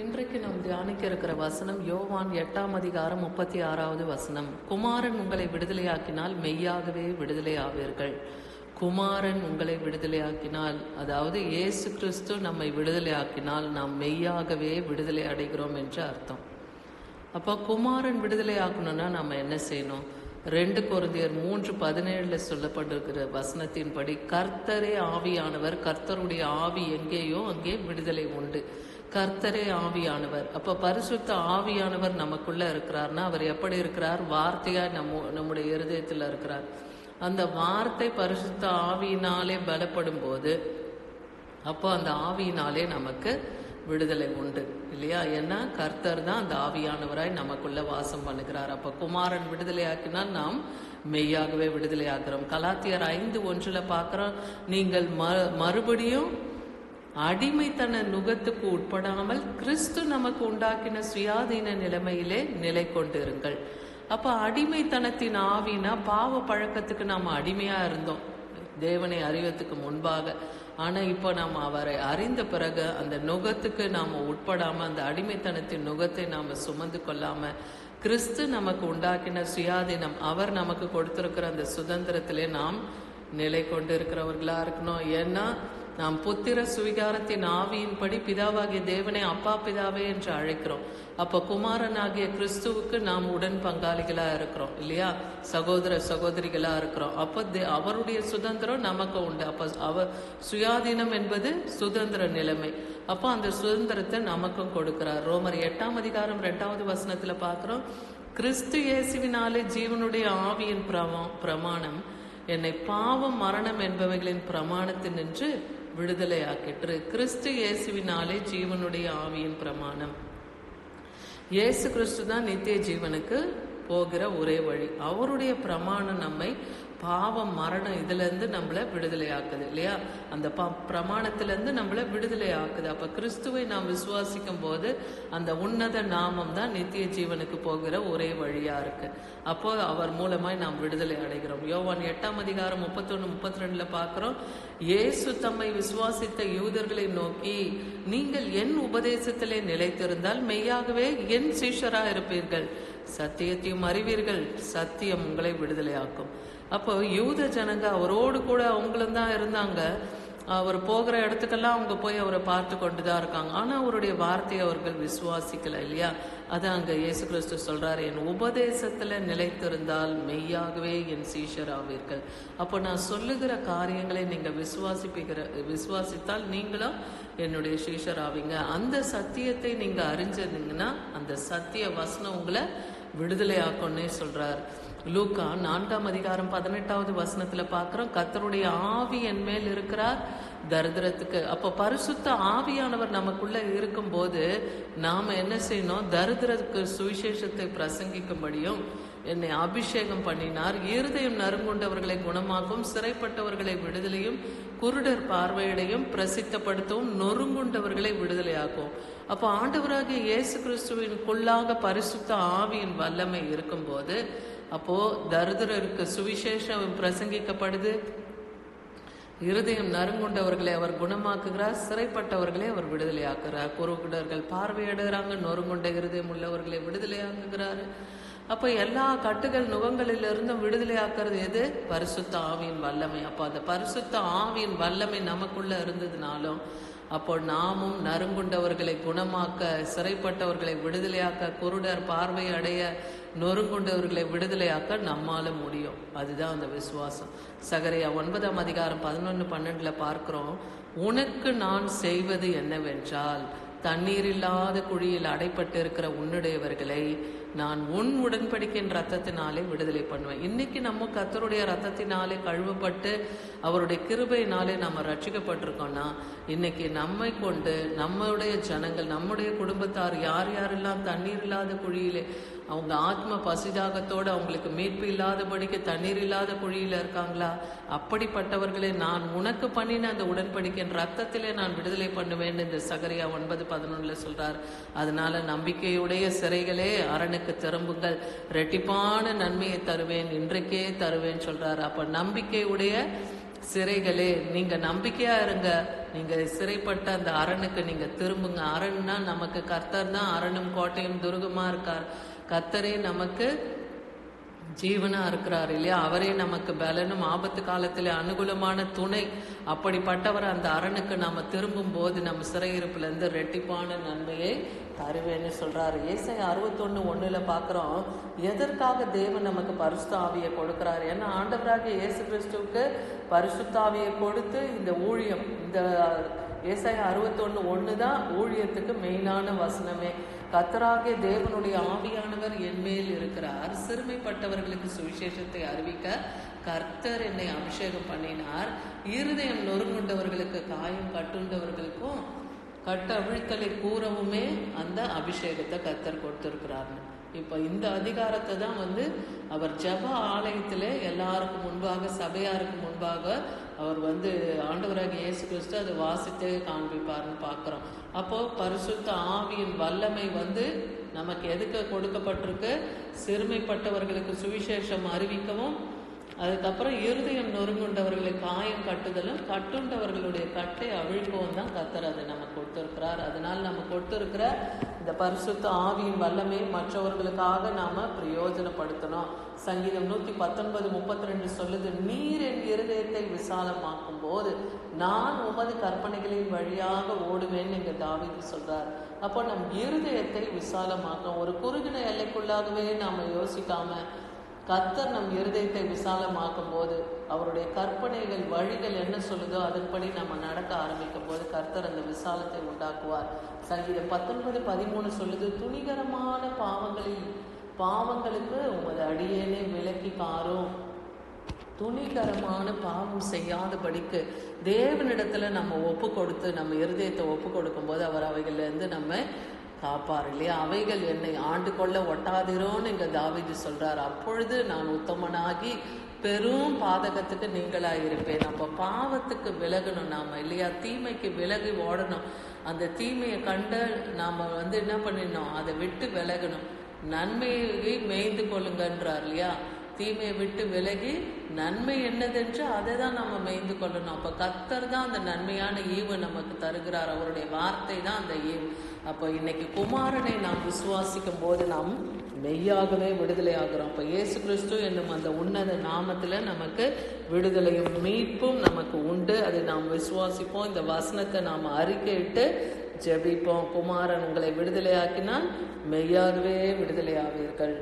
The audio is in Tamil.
இன்றைக்கு நாம் தியானிக்க இருக்கிற வசனம் யோவான் 8:36 குமாரன் உங்களை விடுதலையாக்கினால் மெய்யாகவே விடுதலை ஆவீர்கள். குமாரன் உங்களை விடுதலையாக்கினால், அதாவது இயேசு கிறிஸ்து நம்மை விடுதலையாக்கினால் நாம் மெய்யாகவே விடுதலை அடைகிறோம் என்று அர்த்தம். அப்போ குமாரன் விடுதலை ஆக்கணும்னா நம்ம என்ன செய்யணும்? 2 கொரிந்தியர் 3:17 சொல்லப்பட்டிருக்கிற வசனத்தின்படி கர்த்தரே ஆவியானவர், கர்த்தருடைய ஆவி எங்கேயோ அங்கே விடுதலை உண்டு. கர்த்தரே ஆவியானவர். அப்ப பரிசுத்த ஆவியானவர் நமக்குள்ள இருக்கிறார்னா அவர் எப்படி இருக்கிறார்? வார்த்தையா நம்முடைய இருதயத்தில் இருக்கிறார். அந்த வார்த்தை பரிசுத்த ஆவியினாலே பலப்படும் போது அப்போ அந்த ஆவியினாலே நமக்கு விடுதலை உண்டு இல்லையா? ஏன்னா கர்த்தர் தான் அந்த ஆவியானவராய் நமக்குள்ள வாசம் பண்ணுகிறார். அப்ப குமாரன் விடுதலை ஆக்கினால் நாம் மெய்யாகவே விடுதலை ஆகிறோம். கலாத்தியர் 5:1 பார்க்கிறோம், நீங்கள் மறுபடியும் அடிமைத்தன நுகத்துக்கு உட்படாமல் கிறிஸ்து நமக்கு உண்டாக்கின சுயாதீன நிலைமையிலே நிலை கொண்டிருங்கள். அப்ப அடிமைத்தனத்தின் ஆவினா பாவ பழக்கத்துக்கு நாம் அடிமையா இருந்தோம் தேவனை அறிவதற்கு முன்பாக. ஆனா இப்ப நாம் அவரை அறிந்த பிறகு அந்த நுகத்துக்கு நாம உட்படாம, அந்த அடிமைத்தனத்தின் நுகத்தை நாம சுமந்து கொள்ளாம கிறிஸ்து நமக்கு உண்டாக்கின சுயாதீனம், அவர் நமக்கு கொடுத்திருக்கிற அந்த சுதந்திரத்திலே நாம் நிலை கொண்டு இருக்கிறவர்களா இருக்கணும். ஏன்னா நாம் புத்திர சுவிகாரத்தின் ஆவியின்படி பிதாவாகிய தேவனை அப்பா பிதாவே என்று அழைக்கிறோம். அப்ப குமாரனாகிய கிறிஸ்துவுக்கு நாம் உடன் பங்காளிகளா இருக்கிறோம் இல்லையா? சகோதர சகோதரிகளா இருக்கிறோம். அப்ப அவருடைய சுதந்திரம் நமக்கு உண்டு. அப்ப அவர் சுயாதீனம் என்பது சுதந்திர நிலைமை. அப்போ அந்த சுதந்திரத்தை நமக்கும் கொடுக்கிறார். ரோமர் 8:2 பார்க்கிறோம், கிறிஸ்து இயேசுவினாலே ஜீவனுடைய ஆவியின் பிரமாணம் என்னை பாவம் மரணம் என்பவைகளின் பிரமாணத்தினின்று விடுதலை ஆக்கிற்று. கிறிஸ்து இயேசுவினாலே ஜீவனுடைய ஆவியின் பிரமாணம். இயேசு கிறிஸ்து தான் நித்திய ஜீவனுக்கு போகிற ஒரே வழி. அவருடைய பிரமாணம் நம்மை பாவம் மரணம் இதுல இருந்து நம்மள விடுதலை ஆக்குது இல்லையா? அந்த பிரமாணத்திலிருந்து நம்மள விடுதலை ஆக்குது. அப்ப கிறிஸ்துவை நாம் விசுவாசிக்கும் போது அந்த உன்னத நாமம் தான் நித்திய ஜீவனுக்கு போகிற ஒரே வழியா இருக்கு. அப்போ அவர் மூலமாய் நாம் விடுதலை அடைகிறோம். யோவான் 8:31-32 பார்க்கிறோம், இயேசு தம்மை விசுவாசித்த யூதர்களை நோக்கி, நீங்கள் என் உபதேசத்திலே நிலைத்திருந்தால் மெய்யாகவே என் சீஷரா இருப்பீர்கள், சத்தியத்தையும் அறிவீர்கள், சத்தியம் உங்களை விடுதலையாக்கும். அப்போ யூத ஜனங்க அவரோடு கூட அவங்களும் தான் இருந்தாங்க. அவர் போகிற இடத்துக்கெல்லாம் அவங்க போய் அவரை பார்த்து கொண்டுதான் இருக்காங்க. ஆனா அவருடைய வார்த்தையை அவர்கள் விசுவாசிக்கல இல்லையா? அதான் அங்க இயேசு கிறிஸ்து சொல்றாரு, என் உபதேசத்துல நிலைத்திருந்தால் மெய்யாகவே என் சீஷர் ஆவீர்கள். அப்போ நான் சொல்லுகிற காரியங்களை நீங்க விசுவாசித்தால் நீங்களும் என்னுடைய சீஷர் ஆவீங்க. அந்த சத்தியத்தை நீங்க அறிஞ்சிருந்தீங்கன்னா அந்த சத்திய வசனம் உங்களை விடுதலை ஆக்கும்னே சொல்றார். லூக்கா 4:18 பார்க்கிறோம், கர்த்தருடைய ஆவி என் மேல் இருக்கிறார் தரித்திரத்துக்கு. அப்ப பரிசுத்த ஆவியானவர் நமக்குள்ள இருக்கும் போது நாம என்ன செய்யணும்? தரித்திரத்துக்கு சுவிசேஷத்தை பிரசங்கிக்கும்படியும் என்னை அபிஷேகம் பண்ணினார், இருதயம் நறுங்குண்டவர்களை குணமாக்கும், சிறைப்பட்டவர்களை விடுதலையும், குருடர் பார்வையடையும் பிரசித்தப்படுத்தவும், நொறுங்குண்டவர்களை விடுதலையாக்கும். அப்போ ஆண்டவராகிய இயேசு கிறிஸ்துவினுக்குள்ளாக பரிசுத்த ஆவியின் வல்லமை இருக்கும் போது அப்போ தரித்திரருக்கு சுவிசேஷம் பிரசங்கிக்கப்படுது, இருதயம் நறுங்குண்டவர்களை அவர் குணமாக்குகிறார், சிறைப்பட்டவர்களை அவர் விடுதலையாக்குறார், குருடர்கள் பார்வையிடுறாங்க, நொறுங்குண்ட இருதயம் உள்ளவர்களை விடுதலையாக்குகிறார். அப்ப எல்லா கட்டுகள் நுகங்களிலிருந்தும் விடுதலையாக்குறது எது? பரிசுத்த ஆவியின் வல்லமை. அப்போ அந்த பரிசுத்த ஆவியின் வல்லமை நமக்குள்ள இருந்ததுனாலும் அப்போ நாமும் நறுங்குண்டவர்களை குணமாக்க, சிறைப்பட்டவர்களை விடுதலையாக்க, குருடர் பார்வை அடைய, நொறுங்குண்டவர்களை விடுதலையாக்க நம்மால முடியும். அதுதான் அந்த விசுவாசம். சகரியா 9:11-12 பார்க்கிறோம், உனக்கு நான் செய்வது என்னவென்றால் தண்ணீர் இல்லாத குழியில் அடைப்பட்டிருக்கிற உன்னுடையவர்களை நான் உன் உடன்படிக்கையின் ரத்தத்தினாலே விடுதலை பண்ணுவேன். இன்னைக்கு நம்ம கர்த்தருடைய ரத்தத்தினாலே கழுவப்பட்டு அவருடைய கிருபையினாலே நம்ம ரட்சிக்கப்பட்டிருக்கோம்னா இன்னைக்கு நம்மை கொண்டு நம்முடைய ஜனங்கள், நம்முடைய குடும்பத்தார் யார் யாரெல்லாம் தண்ணீர் இல்லாத குழியிலே அவங்க ஆத்ம பசிதாகத்தோடு அவங்களுக்கு மீட்பு இல்லாதபடிக்கு தண்ணீர் இல்லாத குழியில இருக்காங்களா, அப்படிப்பட்டவர்களை நான் உனக்கு பண்ணின அந்த உடன்படிக்கையின் ரத்தத்திலே நான் விடுதலை பண்ணுவேன் என்று சகரியா 9:11 சொல்றார். அதனால நம்பிக்கையுடைய சிறைகளே அரணுக்கு திரும்புங்கள், ரெட்டிப்பான நன்மையை தருவேன், இன்றைக்கே தருவேன் சொல்றாரு. அப்ப நம்பிக்கையுடைய சிறைகளே நீங்க நம்பிக்கையா இருங்க, நீங்க சிறைப்பட்ட அந்த அரணுக்கு நீங்க திரும்புங்க. அரண்னா நமக்கு கர்த்தர் தான் அரணும் கோட்டையும் துருகமா இருக்கார். கர்த்தரே நமக்கு ஜீவனா இருக்கிறார் இல்லையா? அவரே நமக்கு பலனும் ஆபத்து காலத்திலே அனுகூலமான துணை. அப்படிப்பட்டவர் அந்த அரணுக்கு நாம திரும்பும் போது நம்ம சிறையிருப்புல இருந்து ரெட்டிப்பான நன்மையை தருவேன்னு சொல்றாரு. ஏசாயா 61:1 பாக்குறோம், எதற்காக தேவன் நமக்கு பரிசுத்த ஆவியை கொடுக்கிறாரு. ஏன்னா ஆண்டவராகிய இயேசு கிறிஸ்துவுக்கு பரிசுத்த ஆவியை கொடுத்து இந்த ஊழியம், இந்த ஏசாயா 61:1 தான் ஊழியத்துக்கு மெயினான வசனமே. கர்த்தராகிய தேவனுடைய ஆவியானவர் என் மேல் இருக்கிறார், சிறுமைப்பட்டவர்களுக்கு சுவிசேஷத்தை அறிவிக்க கர்த்தர் என்னை அபிஷேகம் பண்ணினார், இருதயம் நொறுங்குண்டவர்களுக்கு காயம் கட்டுண்டவர்களுக்கும் கட்ட அவிழ்த்தலை கூறவுமே அந்த அபிஷேகத்தை கர்த்தர் கொடுத்திருக்கிறார்னு. இப்போ இந்த அதிகாரத்தை தான் அவர் ஜெப ஆலயத்தில் எல்லாருக்கும் முன்பாக, சபையாருக்கு முன்பாக அவர் ஆண்டவராகிய இயேசு கிறிஸ்து அதை வாசித்து காண்பிப்பார்னு பார்க்குறோம். அப்போ பரிசுத்த ஆவியின் வல்லமை நமக்கு எதுக்கு கொடுக்கப்பட்டிருக்கு? சிறுமைப்பட்டவர்களுக்கு சுவிசேஷம் அறிவிக்கவும், அதுக்கப்புறம் இருதயம் நொறுங்குண்டவர்களை காயம் கட்டுதலும், கட்டுண்டவர்களுடைய கட்டை அவிழ்க்கவும் தான் கர்த்தர் அதை நமக்கு கொடுத்திருக்கிறார். அதனால நம்ம கொடுத்திருக்கிற இந்த பரிசுத்த ஆவியின் வல்லமையை மற்றவர்களுக்காக நாம பிரயோஜனப்படுத்தணும். சங்கீதம் 119:32 சொல்லுது, நீர் என் இருதயத்தை விசாலமாக்கும் போது நான் உமது கற்பனைகளின் வழியாக ஓடுவேன்னு இங்க தாவீது சொல்றார். அப்போ நம் இருதயத்தை விசாலமாக்கும், ஒரு குறுகின எல்லைக்குள்ளாகவே நாம யோசிக்காம கர்த்தர் நம் இருதயத்தை விசாலமாக்கும் போது, அவருடைய கற்பனைகள் வழிகள் என்ன சொல்லுதோ அதன்படி நம்ம நடக்க ஆரம்பிக்கும் போது கர்த்தர் அந்த விசாலத்தை உண்டாக்குவார். சங்கீதம் 19:13 சொல்லுது, துணிகரமான பாவங்களுக்கு உமது அடியேனே விலக்கி காரும். துணிகரமான பாவம் செய்யாதபடிக்கு தேவனிடத்துல நம்ம ஒப்பு கொடுத்து நம்ம இருதயத்தை ஒப்பு கொடுக்கும் போது அவர் அவைகள்ல இருந்து நம்ம காப்பார் இல்லையா? அவைகள் என்னை ஆண்டு கொள்ள ஒட்டாதிரோன்னு இங்க தாவீது சொல்றார். அப்பொழுது நான் உத்தமனாகி பெரும் பாதகத்துக்கு நீங்களாயிருப்பேன். அப்போ பாவத்துக்கு விலகணும் நாம இல்லையா? தீமைக்கு விலகி ஓடணும். அந்த தீமையை கண்டு நாம என்ன பண்ணிடணும்? அதை விட்டு விலகணும். நன்மையை மேய்ந்து கொள்ளுங்கன்றார் இல்லையா? தீமையை விட்டு விலகி நன்மை என்னதென்று அதை தான் நம்ம மேய்ந்து கொள்ளணும். அப்போ கர்த்தர் தான் அந்த நன்மையான ஈவு நமக்கு தருகிறார். அவருடைய வார்த்தை தான் அந்த ஈவு. அப்போ இன்னைக்கு குமாரனை நாம் விசுவாசிக்கும் போது நாம் மெய்யாகவே விடுதலை ஆகிறோம். அப்போ இயேசு கிறிஸ்து என்னும் அந்த உன்னத நாமத்துல நமக்கு விடுதலையும் மீட்பும் நமக்கு உண்டு. அதை நாம் விசுவாசிப்போம். இந்த வசனத்தை நாம் அறிக்கையிட்டு ஜெபிப்போம். குமாரன் உங்களை விடுதலையாக்கினால் மெய்யாகவே விடுதலை ஆவீர்கள்.